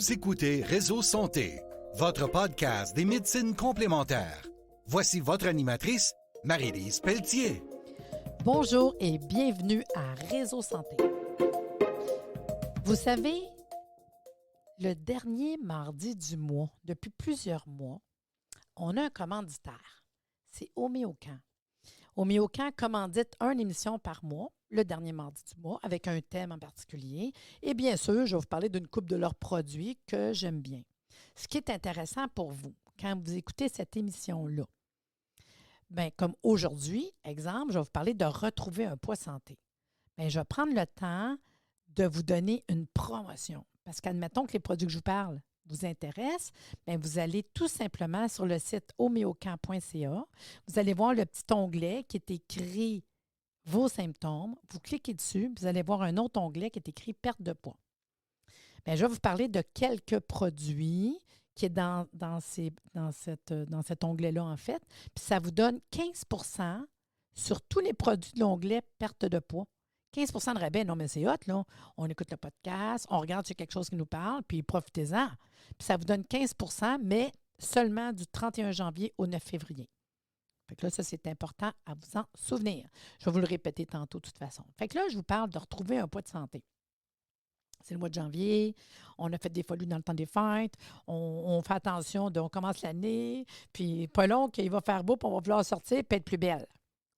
Vous écoutez Réseau Santé, votre podcast des médecines complémentaires. Voici votre animatrice, Marie-Lise Pelletier. Bonjour et bienvenue à Réseau Santé. Vous savez, le dernier mardi du mois, depuis plusieurs mois, on a un commanditaire. C'est Homéocan. Homéocan commandite une émission par mois, le dernier mardi du mois, avec un thème en particulier. Et bien sûr, je vais vous parler d'une couple de leurs produits que j'aime bien. Ce qui est intéressant pour vous, quand vous écoutez cette émission-là, bien, comme aujourd'hui, exemple, je vais vous parler de retrouver un poids santé. Bien, je vais prendre le temps de vous donner une promotion. Parce qu'admettons que les produits que je vous parle vous intéressent, bien, vous allez tout simplement sur le site homeocan.ca. Vous allez voir le petit onglet qui est écrit « Vos symptômes ». Vous cliquez dessus, vous allez voir un autre onglet qui est écrit « Perte de poids ». Bien, je vais vous parler de quelques produits qui est dans cet onglet-là, en fait. Puis ça vous donne 15 sur tous les produits de l'onglet « Perte de poids ». 15 de rabais, non, mais c'est hot, là. On écoute le podcast, on regarde sur quelque chose qui nous parle, puis profitez-en. Puis ça vous donne 15 mais seulement du 31 janvier au 9 février. Fait que là, ça, c'est important à vous en souvenir. Je vais vous le répéter tantôt, de toute façon. Fait que là, je vous parle de retrouver un poids de santé. C'est le mois de janvier, on a fait des folies dans le temps des fêtes, on fait attention, on commence l'année, puis pas long qu'il va faire beau, puis on va vouloir sortir, puis être plus belle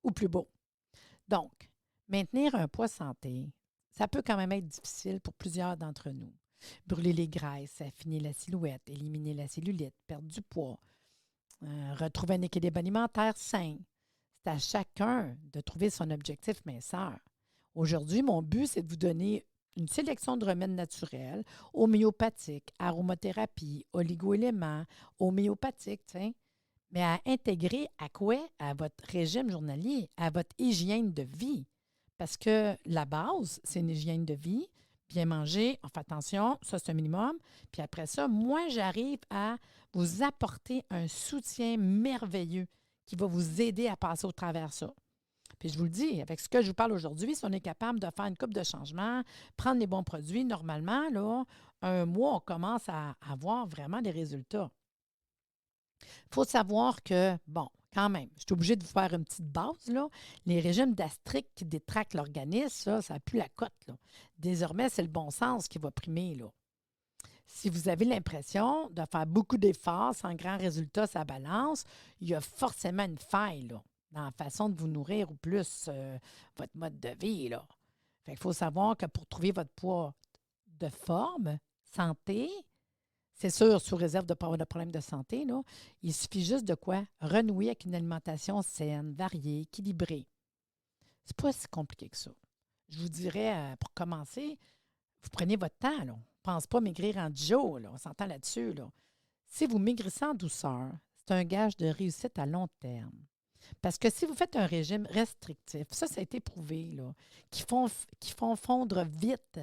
ou plus beau. Donc, maintenir un poids santé, ça peut quand même être difficile pour plusieurs d'entre nous. Brûler les graisses, affiner la silhouette, éliminer la cellulite, perdre du poids, retrouver un équilibre alimentaire sain. C'est à chacun de trouver son objectif minceur. Aujourd'hui, mon but, c'est de vous donner une sélection de remèdes naturels, homéopathiques, aromathérapie, oligo-éléments, homéopathiques, mais à intégrer à quoi? À votre régime journalier, à votre hygiène de vie. Parce que la base, c'est une hygiène de vie, bien manger, on fait attention, ça c'est un minimum. Puis après ça, moi, j'arrive à vous apporter un soutien merveilleux qui va vous aider à passer au travers de ça. Puis je vous le dis, avec ce que je vous parle aujourd'hui, si on est capable de faire une couple de changements, prendre les bons produits, normalement, là, un mois, on commence à avoir vraiment des résultats. Il faut savoir que, bon, quand même, je suis obligée de vous faire une petite base, là. Les régimes gastriques qui détractent l'organisme, ça n'a plus la cote, là. Désormais, c'est le bon sens qui va primer, là. Si vous avez l'impression de faire beaucoup d'efforts sans grand résultat, ça balance, il y a forcément une faille, là, dans la façon de vous nourrir ou plus votre mode de vie, là. Fait qu'il faut savoir que pour trouver votre poids de forme, santé, c'est sûr, sous réserve de ne pas avoir de problème de santé, là, il suffit juste de quoi? Renouer avec une alimentation saine, variée, équilibrée. C'est pas si compliqué que ça. Je vous dirais, pour commencer, vous prenez votre temps, là. On ne pense pas maigrir en 10 jours, là. On s'entend là-dessus, là. Si vous maigrissez en douceur, c'est un gage de réussite à long terme. Parce que si vous faites un régime restrictif, ça a été prouvé, là, qui font fondre vite,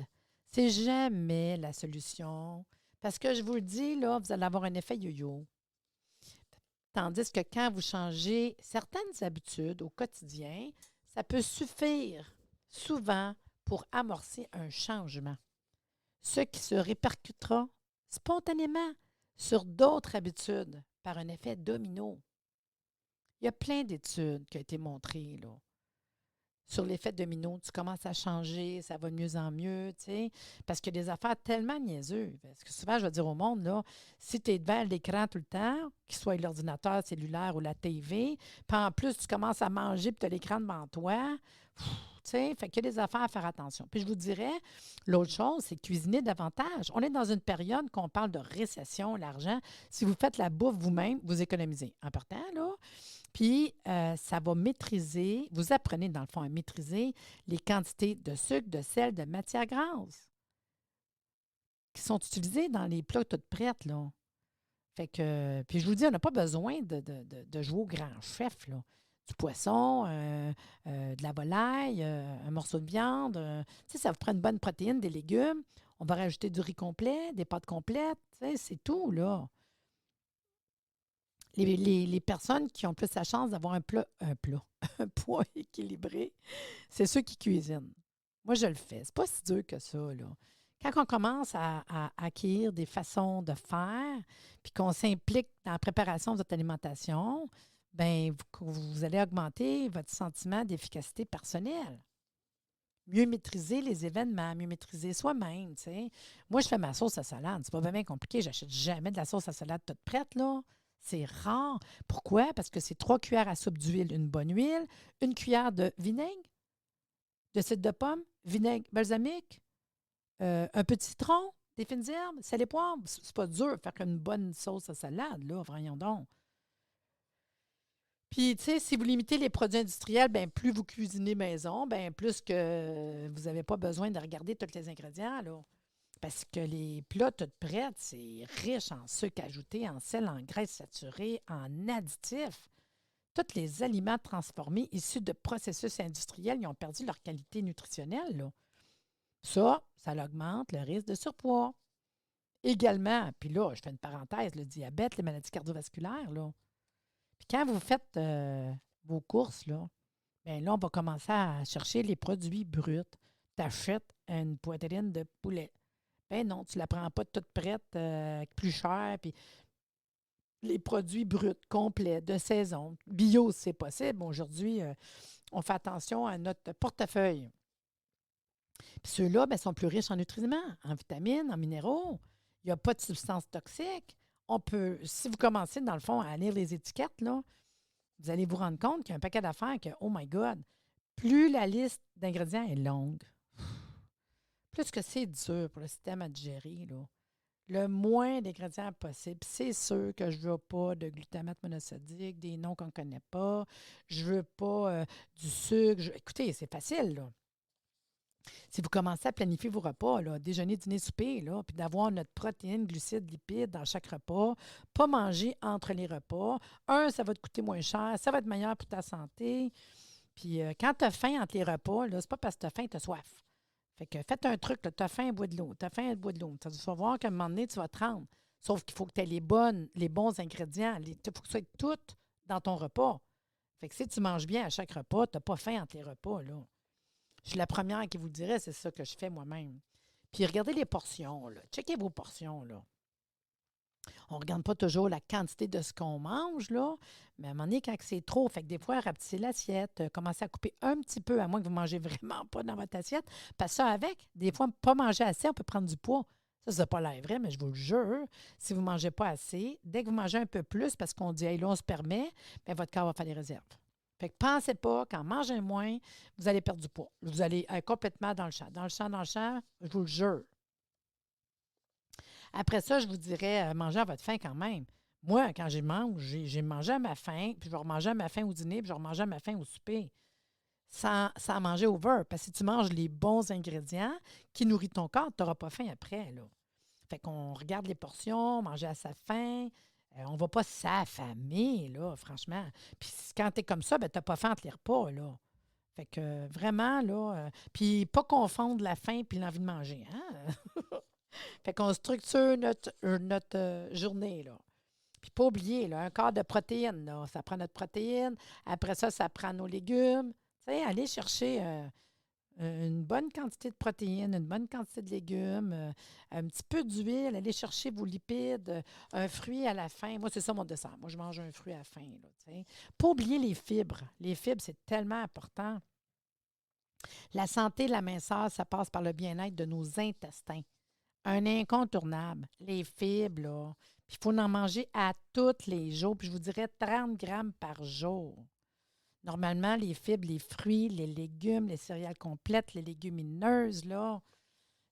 c'est jamais la solution. Parce que je vous le dis, là, vous allez avoir un effet yo-yo. Tandis que quand vous changez certaines habitudes au quotidien, ça peut suffire souvent pour amorcer un changement. Ce qui se répercutera spontanément sur d'autres habitudes par un effet domino. Il y a plein d'études qui ont été montrées, là. Sur l'effet domino, tu commences à changer, ça va de mieux en mieux, tu sais, parce qu'il y a des affaires tellement niaiseuses. Parce que souvent, je vais dire au monde, là, si tu es devant l'écran tout le temps, qu'il soit l'ordinateur cellulaire ou la TV, puis en plus, tu commences à manger puis tu as l'écran devant toi, tu sais, fait qu'il y a des affaires à faire attention. Puis je vous dirais, l'autre chose, c'est cuisiner davantage. On est dans une période qu'on parle de récession, l'argent. Si vous faites la bouffe vous-même, vous économisez. En partant, là, puis, ça va maîtriser, vous apprenez dans le fond à maîtriser les quantités de sucre, de sel, de matières grasses qui sont utilisées dans les plats toutes prêtes, là. Fait que, puis je vous dis, on n'a pas besoin de jouer au grand chef, là. Du poisson, de la volaille, un morceau de viande. Tu sais, ça vous prend une bonne protéine, des légumes. On va rajouter du riz complet, des pâtes complètes. Tu sais, c'est tout, là. Les personnes qui ont plus la chance d'avoir un poids équilibré, c'est ceux qui cuisinent. Moi, je le fais. C'est pas si dur que ça, là. Quand on commence à acquérir des façons de faire, puis qu'on s'implique dans la préparation de votre alimentation, bien, vous allez augmenter votre sentiment d'efficacité personnelle. Mieux maîtriser les événements, mieux maîtriser soi-même, tu sais. Moi, je fais ma sauce à salade. C'est pas vraiment compliqué. J'achète jamais de la sauce à salade toute prête, là. C'est rare. Pourquoi? Parce que c'est 3 cuillères à soupe d'huile, une bonne huile, une cuillère de vinaigre, de cidre de pomme, vinaigre balsamique, un peu de citron, des fines herbes, sel et poivre. C'est pas dur de faire une bonne sauce à salade, là, voyons donc. Puis, tu sais, si vous limitez les produits industriels, bien, plus vous cuisinez maison, bien, plus que vous n'avez pas besoin de regarder tous les ingrédients, là. Parce que les plats tout prêts, c'est riche en sucre ajouté, en sel, en graisse saturée, en additifs. Tous les aliments transformés issus de processus industriels, ils ont perdu leur qualité nutritionnelle, là. Ça augmente le risque de surpoids. Également, puis là, je fais une parenthèse, le diabète, les maladies cardiovasculaires, là. Puis quand vous faites vos courses, là, bien là, on va commencer à chercher les produits bruts. Tu achètes une poitrine de poulet. Ben non, tu ne la prends pas toute prête, plus chère. Puis les produits bruts, complets, de saison, bio, c'est possible. Aujourd'hui, on fait attention à notre portefeuille. Puis ceux-là, bien, sont plus riches en nutriments, en vitamines, en minéraux. Il n'y a pas de substances toxiques. On peut, si vous commencez, dans le fond, à lire les étiquettes, là, vous allez vous rendre compte qu'il y a un paquet d'affaires que, oh my God, plus la liste d'ingrédients est longue, plus que c'est dur pour le système à digérer, là. Le moins d'ingrédients possible. C'est sûr que je ne veux pas de glutamate monosodique, des noms qu'on ne connaît pas. Je ne veux pas du sucre. Écoutez, c'est facile, là. Si vous commencez à planifier vos repas, là, déjeuner, dîner, souper, là, puis d'avoir notre protéines, glucides, lipides dans chaque repas, pas manger entre les repas. Ça va te coûter moins cher, ça va être meilleur pour ta santé. Puis quand tu as faim entre les repas, là, c'est pas parce que tu as faim, tu as soif. Fait que faites un truc, tu as faim, bois de l'eau. Tu as faim, bois de l'eau. Tu vas voir qu'à un moment donné, tu vas te rendre. Sauf qu'il faut que tu aies les bons ingrédients. Il faut que ça soit tout dans ton repas. Fait que si tu manges bien à chaque repas, tu n'as pas faim entre les repas, là. Je suis la première qui vous le dirait, c'est ça que je fais moi-même. Puis regardez les portions, là. Checkez vos portions, là. On ne regarde pas toujours la quantité de ce qu'on mange, là, mais à un moment donné, quand c'est trop, fait que des fois, rapetissez l'assiette, commencez à couper un petit peu, à moins que vous ne mangez vraiment pas dans votre assiette. Parce que ça, avec, des fois, pas manger assez, on peut prendre du poids. Ça n'a pas l'air vrai, mais je vous le jure, si vous ne mangez pas assez, dès que vous mangez un peu plus, parce qu'on dit, hey, là, on se permet, bien, votre corps va faire des réserves. Fait que pensez pas qu'en mangeant moins, vous allez perdre du poids. Vous allez être complètement dans le champ. Dans le champ, je vous le jure. Après ça, je vous dirais, mangez à votre faim quand même. Moi, quand j'ai mangé à ma faim, puis je vais remanger à ma faim au dîner, puis je vais remanger à ma faim au souper. Sans manger over. Parce que si tu manges les bons ingrédients qui nourrissent ton corps, tu n'auras pas faim après, là. Fait qu'on regarde les portions, manger à sa faim. On ne va pas s'affamer, là, franchement. Puis quand tu es comme ça, ben, tu n'as pas faim entre les repas, là. Fait que vraiment, là, puis pas confondre la faim puis l'envie de manger, hein? Fait qu'on structure notre journée, là. Puis pas oublier, là, un quart de protéines, là, ça prend notre protéine. Après ça, ça prend nos légumes. Tu sais, aller chercher une bonne quantité de protéines, une bonne quantité de légumes, un petit peu d'huile, aller chercher vos lipides, un fruit à la fin. Moi, c'est ça mon dessert. Moi, je mange un fruit à la fin, là, tu sais. Pas oublier les fibres. Les fibres, c'est tellement important. La santé, la minceur, ça passe par le bien-être de nos intestins. Un incontournable. Les fibres, là. Puis il faut en manger à tous les jours. Puis je vous dirais 30 grammes par jour. Normalement, les fibres, les fruits, les légumes, les céréales complètes, les légumineuses, là.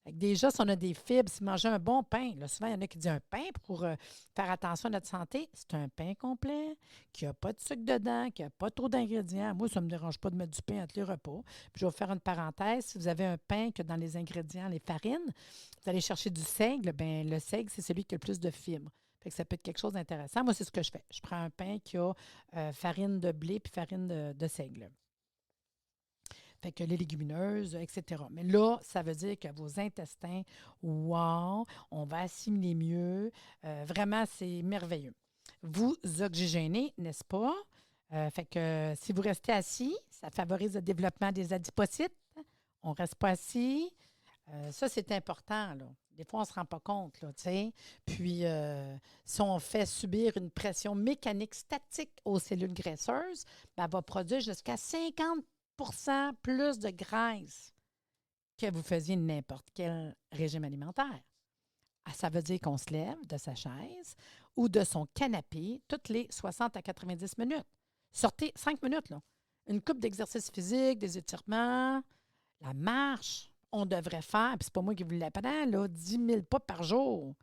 Fait que déjà, si on a des fibres, si manger un bon pain, là, souvent, il y en a qui disent un pain pour faire attention à notre santé. C'est un pain complet, qui n'a pas de sucre dedans, qui n'a pas trop d'ingrédients. Moi, ça ne me dérange pas de mettre du pain entre les repas. Puis je vais vous faire une parenthèse. Si vous avez un pain que dans les ingrédients, les farines, vous allez chercher du seigle. Bien, le seigle, c'est celui qui a le plus de fibres. Fait que ça peut être quelque chose d'intéressant. Moi, c'est ce que je fais. Je prends un pain qui a farine de blé puis farine de seigle. Fait que les légumineuses, etc. Mais là, ça veut dire que vos intestins, wow, on va assimiler mieux. Vraiment, c'est merveilleux. Vous oxygénez, n'est-ce pas? Fait que si vous restez assis, ça favorise le développement des adipocytes. On ne reste pas assis. Ça, c'est important, là. Des fois, on ne se rend pas compte, là, tu sais. Puis, si on fait subir une pression mécanique statique aux cellules graisseuses, ben, elle va produire jusqu'à 50 plus de graisse que vous faisiez n'importe quel régime alimentaire. Ah, ça veut dire qu'on se lève de sa chaise ou de son canapé toutes les 60 à 90 minutes. Sortez 5 minutes, là. Une coupe d'exercice physique, des étirements, la marche, on devrait faire, puis c'est pas moi qui vous l'apprends, là, 10 000 pas par jour.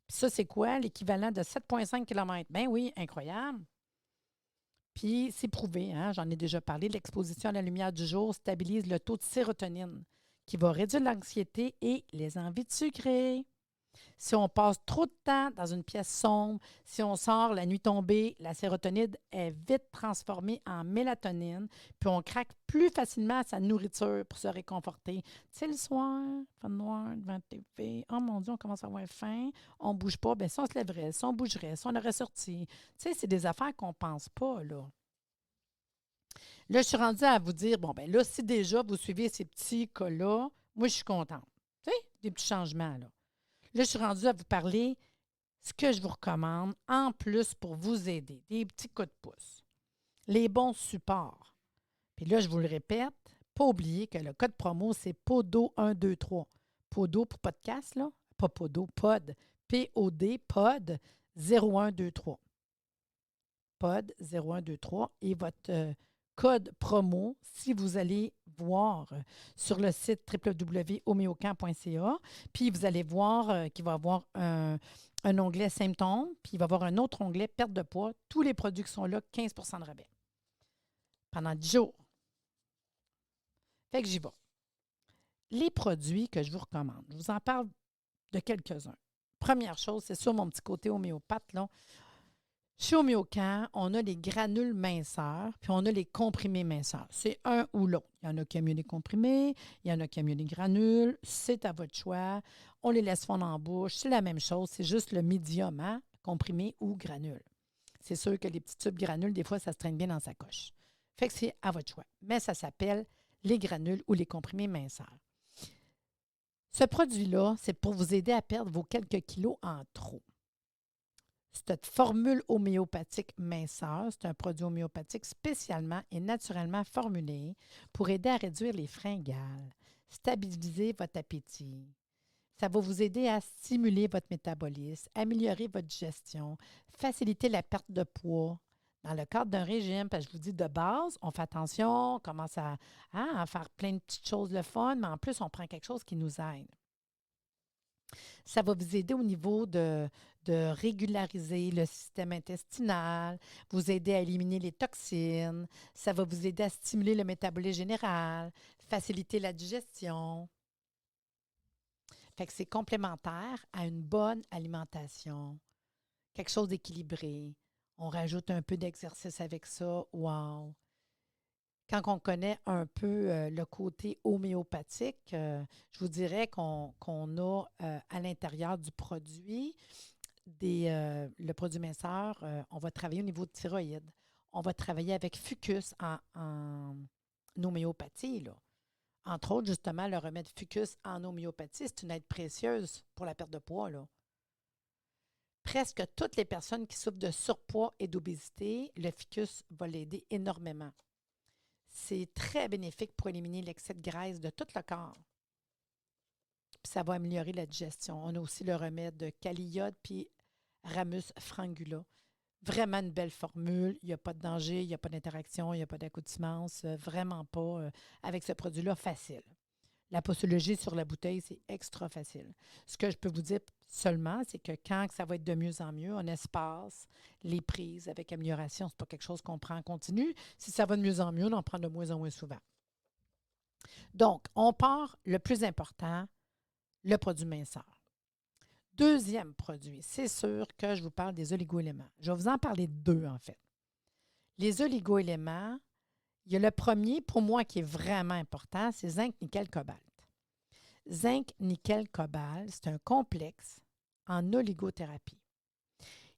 Puis ça, c'est quoi? L'équivalent de 7,5 km. Ben oui, incroyable. Puis c'est prouvé, hein, j'en ai déjà parlé, l'exposition à la lumière du jour stabilise le taux de sérotonine qui va réduire l'anxiété et les envies de sucrer. Si on passe trop de temps dans une pièce sombre, si on sort la nuit tombée, la sérotonine est vite transformée en mélatonine, puis on craque plus facilement à sa nourriture pour se réconforter. Tu sais, le soir, fin noir, devant la TV, oh mon Dieu, on commence à avoir faim, on ne bouge pas, bien si on se lèverait, si on bougerait, si on aurait sorti. Tu sais, c'est des affaires qu'on ne pense pas, là. Là, je suis rendue à vous dire, bon, bien là, si déjà vous suivez ces petits cas-là, moi, je suis contente. Tu sais, des petits changements, là. Là, je suis rendue à vous parler ce que je vous recommande en plus pour vous aider. Des petits coups de pouce. Les bons supports. Puis là, je vous le répète, pas oublier que le code promo, c'est PODO123. PODO pour podcast, là. Pas PODO, POD. P-O-D, POD 0123. POD 0123. Et votre code promo, si vous allez voir sur le site www.homeocamp.ca, puis vous allez voir qu'il va y avoir un onglet symptômes, puis il va y avoir un autre onglet perte de poids. Tous les produits qui sont là, 15 de rabais. Pendant 10 jours. Fait que j'y vais. Les produits que je vous recommande, je vous en parle de quelques-uns. Première chose, c'est sur mon petit côté homéopathe, là. Chez Homéocamp, on a les granules minceurs, puis on a les comprimés minceurs. C'est un ou l'autre. Il y en a qui aiment mieux les comprimés, il y en a qui aiment mieux les granules. C'est à votre choix. On les laisse fondre en bouche. C'est la même chose. C'est juste le médium, hein, comprimé ou granule. C'est sûr que les petits tubes granules, des fois, ça se traîne bien dans sa coche. Fait que c'est à votre choix. Mais ça s'appelle les granules ou les comprimés minceurs. Ce produit-là, c'est pour vous aider à perdre vos quelques kilos en trop. Cette formule homéopathique minceur, c'est un produit homéopathique spécialement et naturellement formulé pour aider à réduire les fringales, stabiliser votre appétit. Ça va vous aider à stimuler votre métabolisme, améliorer votre digestion, faciliter la perte de poids. Dans le cadre d'un régime, parce que je vous dis de base, on fait attention, on commence à faire plein de petites choses le fun, mais en plus, on prend quelque chose qui nous aide. Ça va vous aider au niveau de régulariser le système intestinal, vous aider à éliminer les toxines, ça va vous aider à stimuler le métabolisme général, faciliter la digestion. Fait que c'est complémentaire à une bonne alimentation, quelque chose d'équilibré. On rajoute un peu d'exercice avec ça. Wow! Quand on connaît un peu le côté homéopathique, je vous dirais qu'on a à l'intérieur du produit, le produit minceur, on va travailler au niveau de thyroïde. On va travailler avec Fucus en homéopathie, là. Entre autres, justement, le remède Fucus en homéopathie, c'est une aide précieuse pour la perte de poids, là. Presque toutes les personnes qui souffrent de surpoids et d'obésité, le Fucus va l'aider énormément. C'est très bénéfique pour éliminer l'excès de graisse de tout le corps. Puis ça va améliorer la digestion. On a aussi le remède Caliode puis Ramus frangula. Vraiment une belle formule. Il n'y a pas de danger, il n'y a pas d'interaction, il n'y a pas d'accoutumance. Vraiment pas avec ce produit-là facile. La posologie sur la bouteille, c'est extra facile. Ce que je peux vous dire seulement, c'est que quand ça va être de mieux en mieux, on espace les prises avec amélioration. Ce n'est pas quelque chose qu'on prend en continu. Si ça va de mieux en mieux, on en prend de moins en moins souvent. Donc, on part le plus important, le produit minceur. Deuxième produit, c'est sûr que je vous parle des oligo-éléments. Je vais vous en parler de deux, en fait. Les oligo-éléments, il y a le premier, pour moi, qui est vraiment important, c'est zinc, nickel, cobalt. Zinc, nickel, cobalt, c'est un complexe en oligothérapie.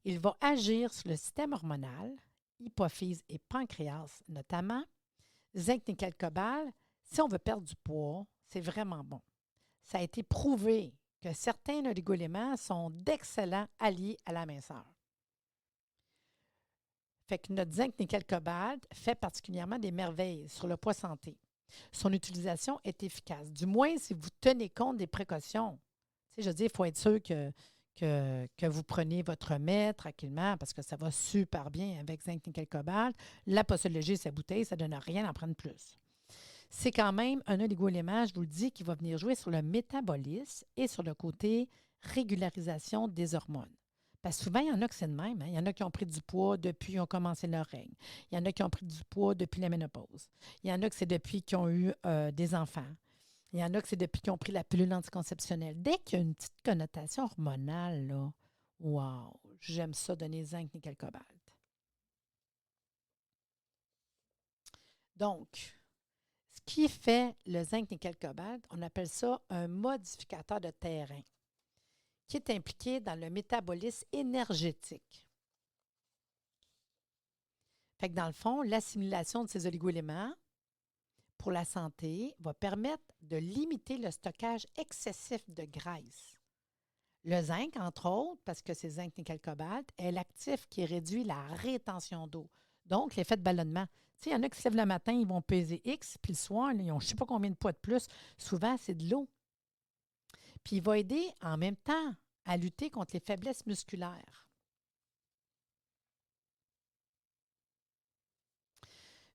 Il va agir sur le système hormonal, hypophyse et pancréas notamment. Zinc, nickel, cobalt, si on veut perdre du poids, c'est vraiment bon. ça a été prouvé que certains oligo-éléments sont d'excellents alliés à la minceur. Fait que notre zinc nickel cobalt fait particulièrement des merveilles sur le poids santé. Son utilisation est efficace, du moins si vous tenez compte des précautions. Tu sais, je veux dire, il faut être sûr que vous preniez votre remède tranquillement parce que ça va super bien avec zinc nickel cobalt. La posologie, sa bouteille, ça ne donne rien à en prendre plus. C'est quand même un oligo-élément, je vous le dis, qui va venir jouer sur le métabolisme et sur le côté régularisation des hormones. Parce que souvent, il y en a que c'est de même. Hein? Il y en a qui ont pris du poids depuis qu'ils ont commencé leur règne. Il y en a qui ont pris du poids depuis la ménopause. Il y en a que c'est depuis qu'ils ont eu des enfants. Il y en a que c'est depuis qu'ils ont pris la pilule anticonceptionnelle. Dès qu'il y a une petite connotation hormonale, là, wow, j'aime ça donner zinc, nickel, cobalt. Donc, ce qui fait le zinc, nickel, cobalt, on appelle ça un modificateur de terrain qui est impliqué dans le métabolisme énergétique. Fait que dans le fond, l'assimilation de ces oligo-éléments pour la santé va permettre de limiter le stockage excessif de graisse. Le zinc, entre autres, parce que c'est zinc, nickel, cobalt, est l'actif qui réduit la rétention d'eau. Donc, l'effet de ballonnement. Tu sais, il y en a qui se lèvent le matin, ils vont peser X, puis le soir, là, ils ont je ne sais pas combien de poids de plus. Souvent, c'est de l'eau. Puis, il va aider en même temps à lutter contre les faiblesses musculaires.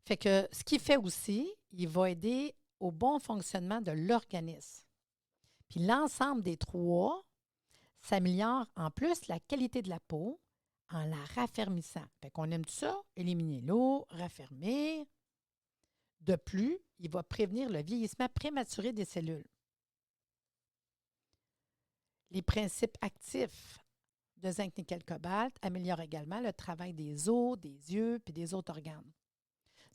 Fait que ce qu'il fait aussi, il va aider au bon fonctionnement de l'organisme. Puis l'ensemble des trois s'améliore en plus la qualité de la peau en la raffermissant. Fait qu'on aime tout ça, éliminer l'eau, raffermir. De plus, il va prévenir le vieillissement prématuré des cellules. Les principes actifs de zinc, nickel, cobalt améliorent également le travail des os, des yeux et des autres organes.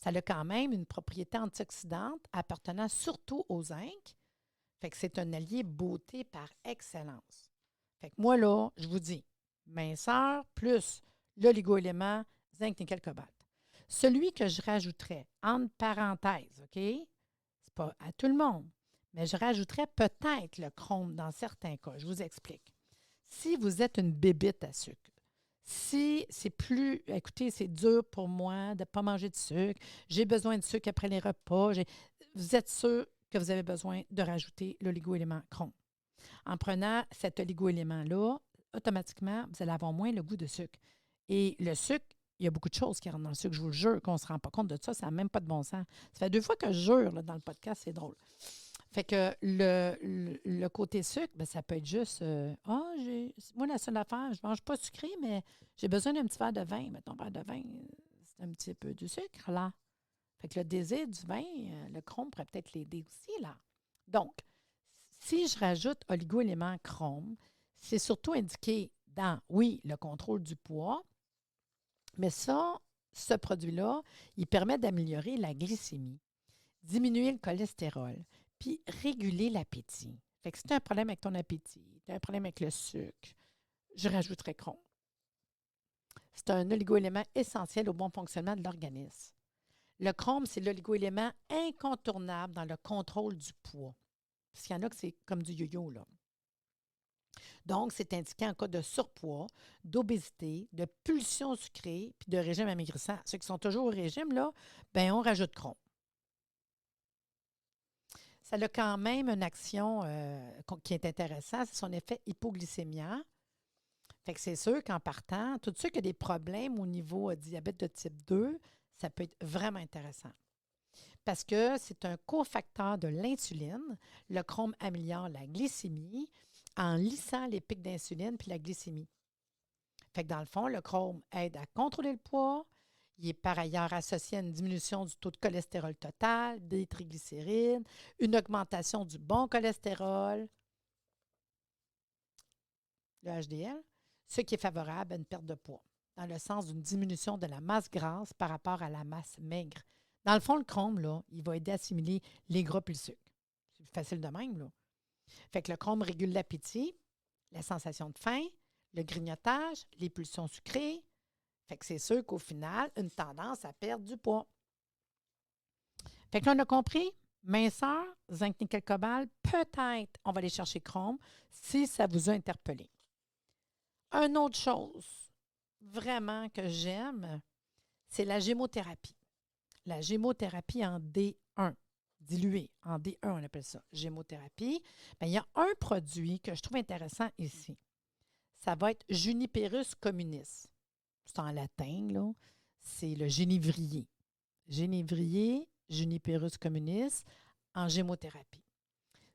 Ça a quand même une propriété antioxydante appartenant surtout au zinc. Fait que c'est un allié beauté par excellence. Fait que moi, là, je vous dis, minceur plus l'oligo-élément zinc, nickel, cobalt. Celui que je rajouterais, entre parenthèses, OK? C'est pas à tout le monde, mais je rajouterais peut-être le chrome dans certains cas. Je vous explique. Si vous êtes une bébite à sucre, si c'est plus, écoutez, c'est dur pour moi de ne pas manger de sucre, j'ai besoin de sucre après les repas, vous êtes sûr que vous avez besoin de rajouter l'oligo-élément chrome. En prenant cet oligo-élément-là, automatiquement, vous allez avoir moins le goût de sucre. Et le sucre, il y a beaucoup de choses qui rentrent dans le sucre. Je vous le jure qu'on ne se rend pas compte de ça. Ça n'a même pas de bon sens. Ça fait 2 fois que je jure là, dans le podcast. C'est drôle. Fait que le côté sucre, bien, ça peut être juste moi, la seule affaire, je ne mange pas sucré, mais j'ai besoin d'un petit verre de vin. Mettons, verre de vin, c'est un petit peu du sucre, là. Fait que le désir du vin, le chrome pourrait peut-être l'aider aussi, là. Donc, si je rajoute oligo-élément chrome, c'est surtout indiqué dans, oui, le contrôle du poids, mais ça, ce produit-là, il permet d'améliorer la glycémie, diminuer le cholestérol, puis réguler l'appétit. Fait que si tu as un problème avec ton appétit, tu as un problème avec le sucre, je rajouterais chrome. C'est un oligo-élément essentiel au bon fonctionnement de l'organisme. Le chrome, c'est l'oligo-élément incontournable dans le contrôle du poids. Parce qu'il y en a que c'est comme du yo-yo, là. Donc, c'est indiqué en cas de surpoids, d'obésité, de pulsion sucrée puis de régime amaigrissant. Ceux qui sont toujours au régime, là, bien, on rajoute chrome. Ça a quand même une action qui est intéressante, c'est son effet hypoglycémia. Fait que c'est sûr qu'en partant, tous ceux qui ont des problèmes au niveau diabète de type 2, ça peut être vraiment intéressant. Parce que c'est un cofacteur de l'insuline. Le chrome améliore la glycémie en lissant les pics d'insuline puis la glycémie. Fait que dans le fond, le chrome aide à contrôler le poids. Il est par ailleurs associé à une diminution du taux de cholestérol total, des triglycérides, une augmentation du bon cholestérol, le HDL, ce qui est favorable à une perte de poids, dans le sens d'une diminution de la masse grasse par rapport à la masse maigre. Dans le fond, le chrome, là, il va aider à assimiler les gras et le sucre. C'est facile de même, là. Fait que le chrome régule l'appétit, la sensation de faim, le grignotage, les pulsions sucrées. Fait que c'est sûr qu'au final, une tendance à perdre du poids. Fait que là, on a compris, Minceur, zinc, nickel, cobalt, peut-être on va aller chercher chrome si ça vous a interpellé. Une autre chose vraiment que j'aime, c'est la gémothérapie. La gémothérapie en D1, diluée en D1, on appelle ça gémothérapie. Bien, il y a un produit que je trouve intéressant ici. Ça va être Juniperus communis. C'est en latin, là. C'est le génévrier. Génévrier, Juniperus communis, en gémothérapie.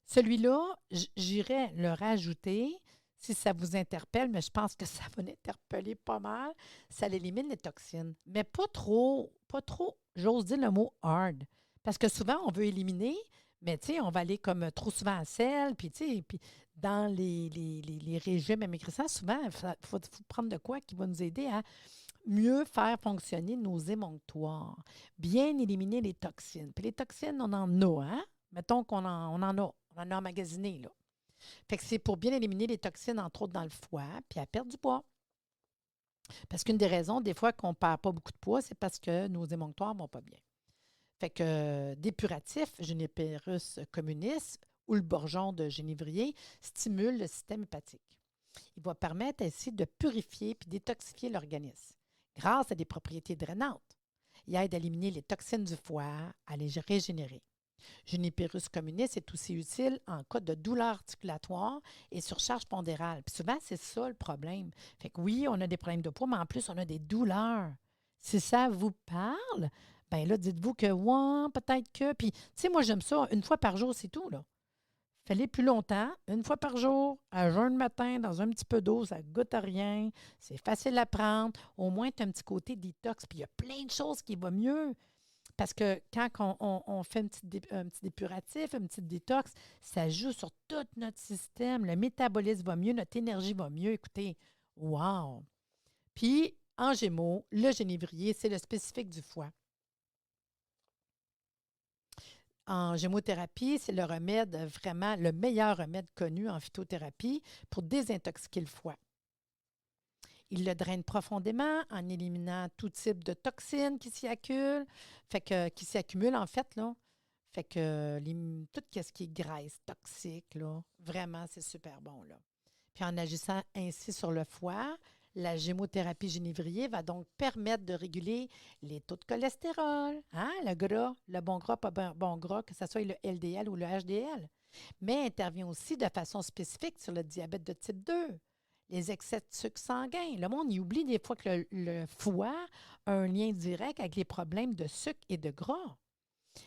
Celui-là, j'irais le rajouter si ça vous interpelle, mais je pense que ça va l'interpeller pas mal. Ça élimine les toxines, mais pas trop, j'ose dire le mot hard. Parce que souvent, on veut éliminer, mais tu sais, on va aller comme trop souvent à sel, puis tu sais, puis dans les régimes amaigrissants, souvent, il faut prendre de quoi qui va nous aider à mieux faire fonctionner nos émonctoires, bien éliminer les toxines. Puis les toxines, on en a, hein? Mettons qu'on on en a emmagasiné, là. Fait que c'est pour bien éliminer les toxines, entre autres dans le foie, puis à perdre du poids. Parce qu'une des raisons, des fois, qu'on ne perd pas beaucoup de poids, c'est parce que nos émonctoires ne vont pas bien. Fait que dépuratif, Juniperus communis ou le bourgeon de génévrier stimule le système hépatique. Il va permettre ainsi de purifier puis détoxifier l'organisme grâce à des propriétés drainantes. Il aide à éliminer les toxines du foie, à les régénérer. Juniperus communis est aussi utile en cas de douleur articulatoire et surcharge pondérale. Puis souvent, c'est ça le problème. Fait que oui, on a des problèmes de poids, mais en plus, on a des douleurs. Si ça vous parle, bien là, dites-vous que, ouais, peut-être que. Puis, tu sais, moi, j'aime ça, une fois par jour, c'est tout, là. Fallait plus longtemps, une fois par jour, à jeun le matin, dans un petit peu d'eau, ça ne goûte à rien, c'est facile à prendre. Au moins, tu as un petit côté détox. Puis il y a plein de choses qui vont mieux. Parce que quand on fait un petit dépuratif, un petit détox, ça joue sur tout notre système. Le métabolisme va mieux, notre énergie va mieux. Écoutez, wow! Puis, en Gémeaux, le génévrier, c'est le spécifique du foie. En gémothérapie, c'est le remède, vraiment le meilleur remède connu en phytothérapie pour désintoxiquer le foie. Il le draine profondément en éliminant tout type de toxines qui s'y accumulent. Qui s'y accumulent, en fait, là. Fait que tout ce qui est graisse toxique, là, vraiment, c'est super bon, là. Puis en agissant ainsi sur le foie, la gémothérapie génévrier va donc permettre de réguler les taux de cholestérol, hein, le gras, le bon gras, pas bon gras, que ce soit le LDL ou le HDL, mais intervient aussi de façon spécifique sur le diabète de type 2, les excès de sucre sanguin. Le monde y oublie des fois que le foie a un lien direct avec les problèmes de sucre et de gras.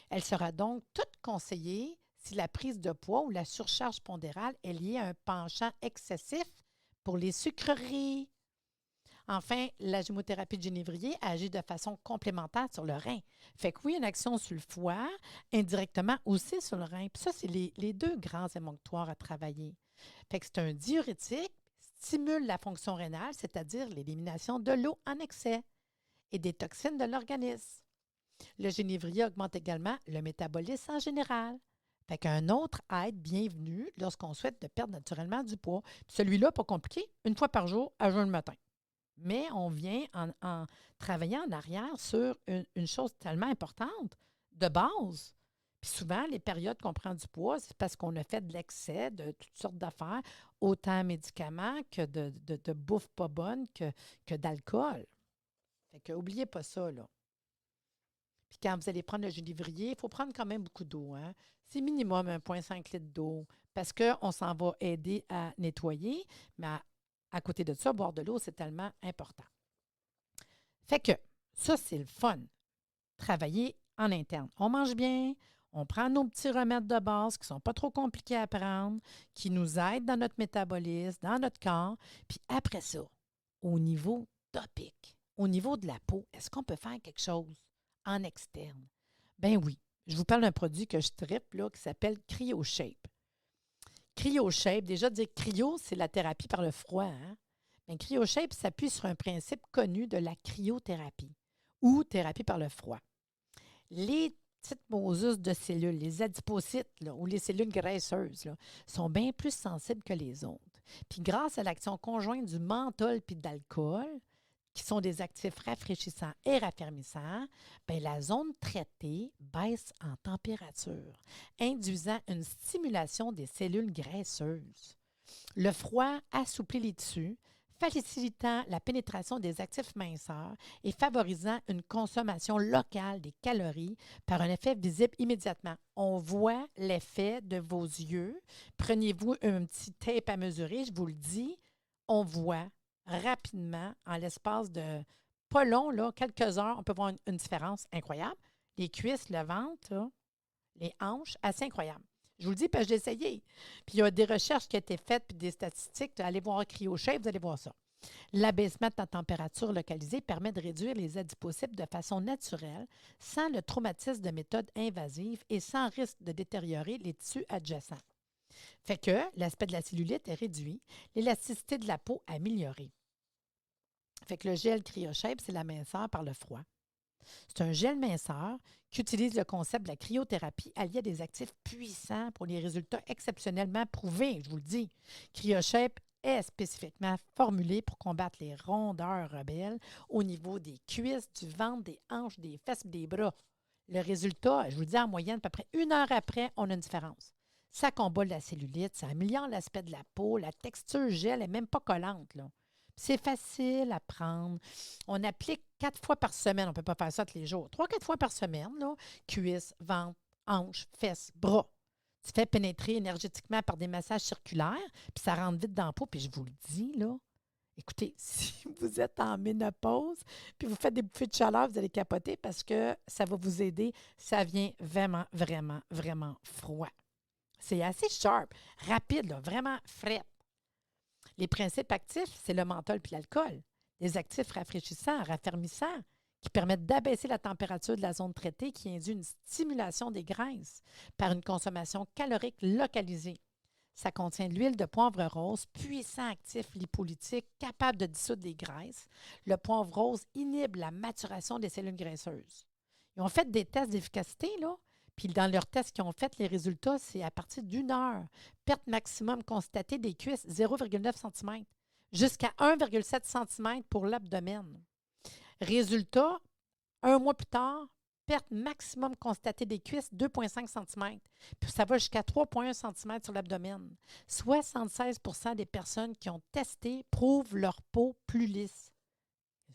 Elle sera donc toute conseillée si la prise de poids ou la surcharge pondérale est liée à un penchant excessif pour les sucreries. Enfin, la gémothérapie de génévrier agit de façon complémentaire sur le rein. Fait que oui, une action sur le foie, indirectement aussi sur le rein. Puis ça, c'est les deux grands émonctoires à travailler. Fait que c'est un diurétique, stimule la fonction rénale, c'est-à-dire l'élimination de l'eau en excès et des toxines de l'organisme. Le génévrier augmente également le métabolisme en général. Fait qu'un autre aide bienvenue lorsqu'on souhaite de perdre naturellement du poids. Puis celui-là, pas compliqué, une fois par jour, à jeun le matin. Mais on vient en travaillant en arrière sur une chose tellement importante, de base. Puis souvent, les périodes qu'on prend du poids, c'est parce qu'on a fait de l'excès de toutes sortes d'affaires, autant médicaments que de bouffe pas bonne que d'alcool. Fait que n'oubliez pas ça, là. Puis quand vous allez prendre le génévrier, il faut prendre quand même beaucoup d'eau, hein? C'est minimum 1,5 litre d'eau parce qu'on s'en va aider à nettoyer, mais à côté de ça, boire de l'eau, c'est tellement important. Fait que ça, c'est le fun. Travailler en interne. On mange bien, on prend nos petits remèdes de base qui ne sont pas trop compliqués à prendre, qui nous aident dans notre métabolisme, dans notre corps. Puis après ça, au niveau topique, au niveau de la peau, est-ce qu'on peut faire quelque chose en externe? Ben oui. Je vous parle d'un produit que je tripe, là, qui s'appelle CryoShape. CryoShape, déjà dire cryo, c'est la thérapie par le froid. Hein? Bien, CryoShape s'appuie sur un principe connu de la cryothérapie ou thérapie par le froid. Les petites mosus de cellules, les adipocytes là, ou les cellules graisseuses, là, sont bien plus sensibles que les autres. Puis grâce à l'action conjointe du menthol puis de l'alcool, qui sont des actifs rafraîchissants et raffermissants, bien, la zone traitée baisse en température, induisant une stimulation des cellules graisseuses. Le froid assouplit les tissus, facilitant la pénétration des actifs minceurs et favorisant une consommation locale des calories par un effet visible immédiatement. On voit l'effet de vos yeux. Prenez-vous un petit tape à mesurer, je vous le dis, on voit rapidement, en l'espace de pas long, là, quelques heures, on peut voir une différence incroyable. Les cuisses, le ventre, là, les hanches, assez incroyable. Je vous le dis parce que j'ai essayé. Puis il y a des recherches qui ont été faites, puis des statistiques. Allez voir CryoShape, vous allez voir ça. L'abaissement de la température localisée permet de réduire les adipocytes de façon naturelle, sans le traumatisme de méthodes invasives et sans risque de détériorer les tissus adjacents. Fait que l'aspect de la cellulite est réduit, l'élasticité de la peau améliorée. Fait que le gel CryoShape, c'est la minceur par le froid. C'est un gel minceur qui utilise le concept de la cryothérapie allié à des actifs puissants pour des résultats exceptionnellement prouvés, je vous le dis. CryoShape est spécifiquement formulé pour combattre les rondeurs rebelles au niveau des cuisses, du ventre, des hanches, des fesses et des bras. Le résultat, je vous le dis en moyenne, à peu près 1 heure après, on a une différence. Ça combat la cellulite, ça améliore l'aspect de la peau, la texture gel n'est même pas collante, là. C'est facile à prendre. On applique 4 fois par semaine. On ne peut pas faire ça tous les jours. 3-4 fois par semaine, là, cuisses, ventre, hanches, fesses, bras. Tu fais pénétrer énergétiquement par des massages circulaires, puis ça rentre vite dans la peau. Puis je vous le dis, là, écoutez, si vous êtes en ménopause, puis vous faites des bouffées de chaleur, vous allez capoter parce que ça va vous aider. Ça vient vraiment, vraiment, vraiment froid. C'est assez sharp, rapide, là, vraiment frais. Les principes actifs, c'est le menthol puis l'alcool. Des actifs rafraîchissants, raffermissants, qui permettent d'abaisser la température de la zone traitée qui induit une stimulation des graisses par une consommation calorique localisée. Ça contient de l'huile de poivre rose, puissant actif lipolytique, capable de dissoudre les graisses. Le poivre rose inhibe la maturation des cellules graisseuses. Ils ont fait des tests d'efficacité, là. Puis dans leurs tests qu'ils ont fait, les résultats, c'est à partir d'1 heure. Perte maximum constatée des cuisses, 0,9 cm, jusqu'à 1,7 cm pour l'abdomen. Résultat, 1 mois plus tard, perte maximum constatée des cuisses, 2,5 cm. Puis ça va jusqu'à 3,1 cm sur l'abdomen. 76 des personnes qui ont testé prouvent leur peau plus lisse.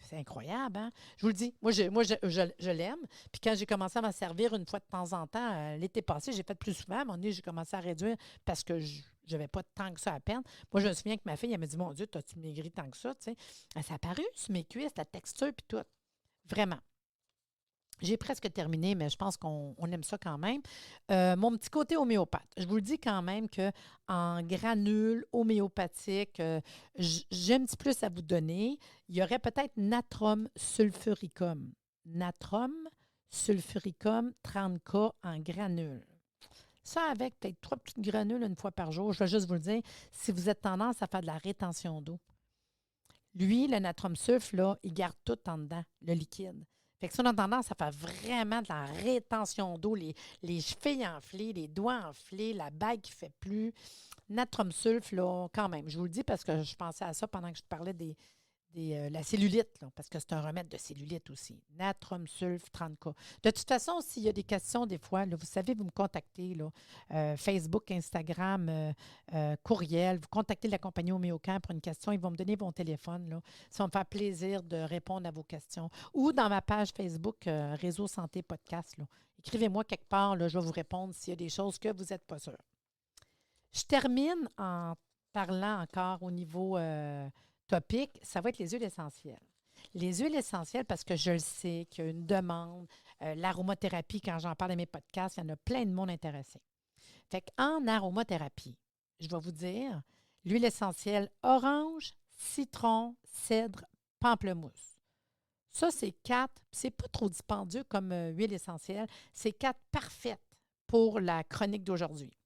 C'est incroyable, hein? Je vous le dis, moi, je l'aime. Puis quand j'ai commencé à m'en servir une fois de temps en temps, l'été passé, j'ai fait plus souvent. À un moment donné, j'ai commencé à réduire parce que je n'avais pas tant que ça à peine. Moi, je me souviens que ma fille, elle m'a dit, mon Dieu, t'as-tu maigri tant que ça? Tu sais? Ça a apparu sur mes cuisses, la texture, puis tout. Vraiment. J'ai presque terminé, mais je pense qu'on aime ça quand même. Mon petit côté homéopathe. Je vous le dis quand même qu'en granules homéopathiques, j'ai un petit plus à vous donner. Il y aurait peut-être natrum sulfuricum. Natrum sulfuricum 30K en granules. Ça, avec peut-être 3 petites granules une fois par jour, je vais juste vous le dire, si vous êtes tendance à faire de la rétention d'eau. Lui, le natrum sulf, là, il garde tout en dedans, le liquide. Fait que ça, on a tendance à faire vraiment de la rétention d'eau, les chevilles enflées, les doigts enflés, la bague qui ne fait plus. Natrum sulf, là, quand même. Je vous le dis parce que je pensais à ça pendant que je te parlais de la cellulite, là, parce que c'est un remède de cellulite aussi. Natrum sulf 30K. De toute façon, s'il y a des questions des fois, là, vous savez, vous me contactez, là, Facebook, Instagram, courriel, vous contactez la compagnie Homéocamp pour une question, ils vont me donner mon téléphone. Là. Ça va me faire plaisir de répondre à vos questions. Ou dans ma page Facebook, Réseau Santé Podcast, là. Écrivez-moi quelque part, là, je vais vous répondre s'il y a des choses que vous n'êtes pas sûr. Je termine en parlant encore au niveau topique, ça va être les huiles essentielles. Les huiles essentielles, parce que je le sais qu'il y a une demande, l'aromathérapie, quand j'en parle dans mes podcasts, il y en a plein de monde intéressé. Fait qu'en aromathérapie, je vais vous dire, l'huile essentielle orange, citron, cèdre, pamplemousse. Ça, c'est 4, c'est pas trop dispendieux comme huile essentielle, c'est 4 parfaites pour la chronique d'aujourd'hui.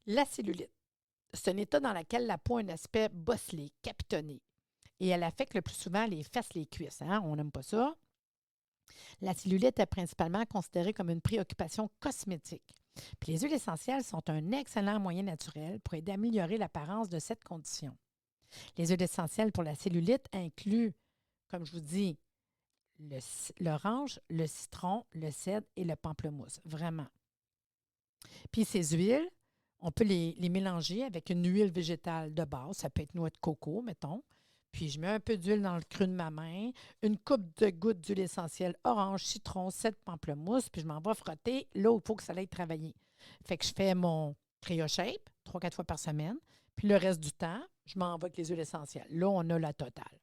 La cellulite. C'est un état dans lequel la peau a un aspect bosselé, capitonné. Et elle affecte le plus souvent les fesses, les cuisses. Hein? On n'aime pas ça. La cellulite est principalement considérée comme une préoccupation cosmétique. Puis les huiles essentielles sont un excellent moyen naturel pour aider à améliorer l'apparence de cette condition. Les huiles essentielles pour la cellulite incluent comme je vous dis, l'orange, le citron, le cèdre et le pamplemousse. Vraiment. Puis ces huiles, on peut les mélanger avec une huile végétale de base. Ça peut être noix de coco, mettons. Puis je mets un peu d'huile dans le creux de ma main, une coupe de gouttes d'huile essentielle orange, citron, cèdre, pamplemousse, puis je m'en vais frotter là où il faut que ça aille travailler. Fait que je fais mon CryoShape 3-4 fois par semaine, puis le reste du temps, je m'en vais avec les huiles essentielles. Là, on a la totale.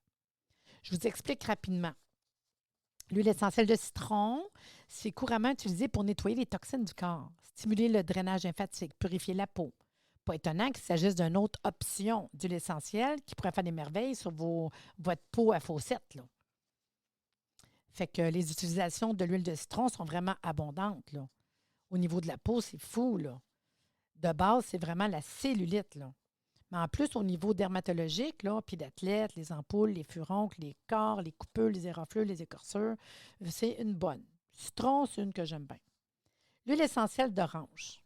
Je vous explique rapidement. L'huile essentielle de citron, c'est couramment utilisé pour nettoyer les toxines du corps, stimuler le drainage lymphatique, purifier la peau. Pas étonnant qu'il s'agisse d'une autre option d'huile essentielle qui pourrait faire des merveilles sur votre peau à faucette, là. Fait que les utilisations de l'huile de citron sont vraiment abondantes, là. Au niveau de la peau, c'est fou, là. De base, c'est vraiment la cellulite, là. Mais en plus, au niveau dermatologique, là, puis d'athlètes, les ampoules, les furoncles, les corps, les coupeules, les éraflures, les écorçures, c'est une bonne. Citron, c'est une que j'aime bien. L'huile essentielle d'orange,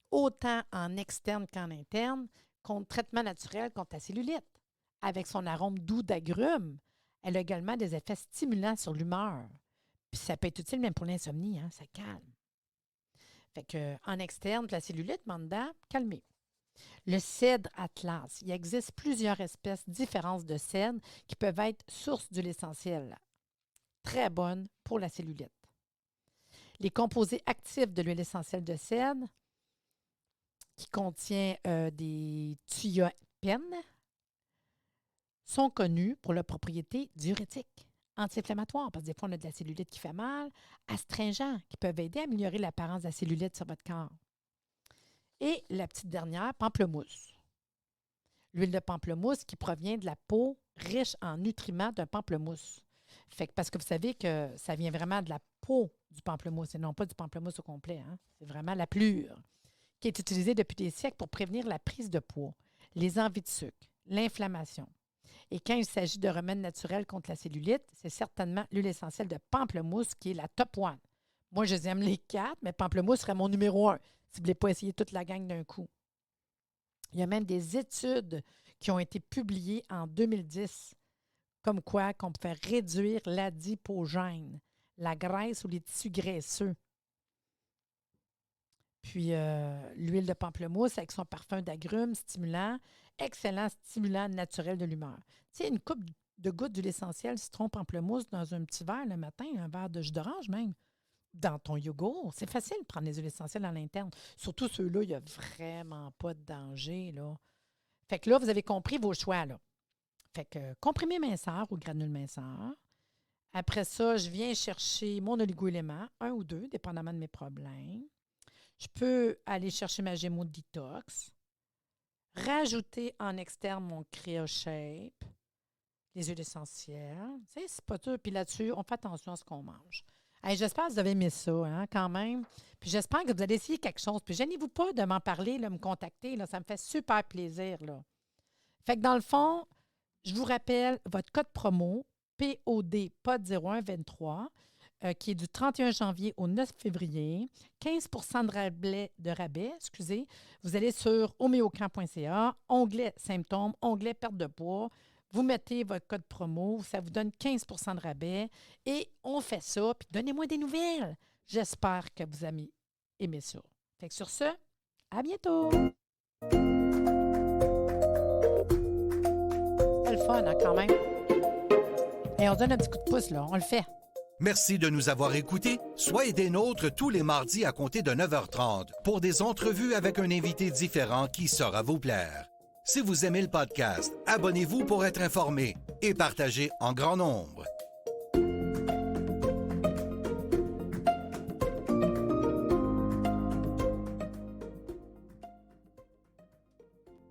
autant en externe qu'en interne, contre traitement naturel contre la cellulite. Avec son arôme doux d'agrumes, elle a également des effets stimulants sur l'humeur. Puis ça peut être utile même pour l'insomnie, hein, ça calme. Fait que, en externe, la cellulite, mais en dedans, calmez. Le cèdre Atlas. Il existe plusieurs espèces différentes de cèdre qui peuvent être source d'huile essentielle. Très bonne pour la cellulite. Les composés actifs de l'huile essentielle de cèdre, qui contient des thioènes, sont connus pour leurs propriétés diurétiques, anti-inflammatoires, parce que des fois, on a de la cellulite qui fait mal, astringents, qui peuvent aider à améliorer l'apparence de la cellulite sur votre corps. Et la petite dernière, pamplemousse. L'huile de pamplemousse qui provient de la peau riche en nutriments d'un pamplemousse. Fait que, parce que vous savez que ça vient vraiment de la peau du pamplemousse et non pas du pamplemousse au complet. Hein? C'est vraiment la pelure qui est utilisée depuis des siècles pour prévenir la prise de poids, les envies de sucre, l'inflammation. Et quand il s'agit de remèdes naturels contre la cellulite, c'est certainement l'huile essentielle de pamplemousse qui est la top one. Moi, je les aime les 4, mais pamplemousse serait mon numéro 1. Si vous ne voulez pas essayer toute la gang d'un coup. Il y a même des études qui ont été publiées en 2010, comme quoi qu'on peut faire réduire l'adipogène, la graisse ou les tissus graisseux. Puis l'huile de pamplemousse avec son parfum d'agrumes stimulant, excellent stimulant naturel de l'humeur. Tu sais, une coupe de gouttes d'huile essentielle citron pamplemousse dans un petit verre le matin, un verre de jus d'orange même. Dans ton yogourt, c'est facile de prendre les huiles essentielles à l'interne. Surtout ceux-là, il n'y a vraiment pas de danger, là. Fait que là, vous avez compris vos choix, là. Fait que comprimé minceur ou granule minceur. Après ça, je viens chercher mon oligo-élément, 1 ou 2, dépendamment de mes problèmes. Je peux aller chercher ma Gémeaux Detox. Rajouter en externe mon CryoShape, les huiles essentielles. Tu sais, c'est pas tout. Puis là-dessus, on fait attention à ce qu'on mange. Hey, j'espère que vous avez aimé ça, hein, quand même. Puis j'espère que vous allez essayer quelque chose. Puis gênez-vous pas de m'en parler, là, me contacter. Là, ça me fait super plaisir, là. Fait que dans le fond, je vous rappelle votre code promo, POD, POD 0123, qui est du 31 janvier au 9 février. 15 de rabais, excusez. Vous allez sur homeocamp.ca, onglet symptômes, onglet perte de poids. Vous mettez votre code promo, ça vous donne 15 de rabais et on fait ça, puis donnez-moi des nouvelles. J'espère que vous avez aimé ça. Fait que sur ce, à bientôt! C'est le fun, hein, quand même. Et on donne un petit coup de pouce, là, on le fait. Merci de nous avoir écoutés. Soyez des nôtres tous les mardis à compter de 9h30 pour des entrevues avec un invité différent qui saura vous plaire. Si vous aimez le podcast, abonnez-vous pour être informé et partagez en grand nombre.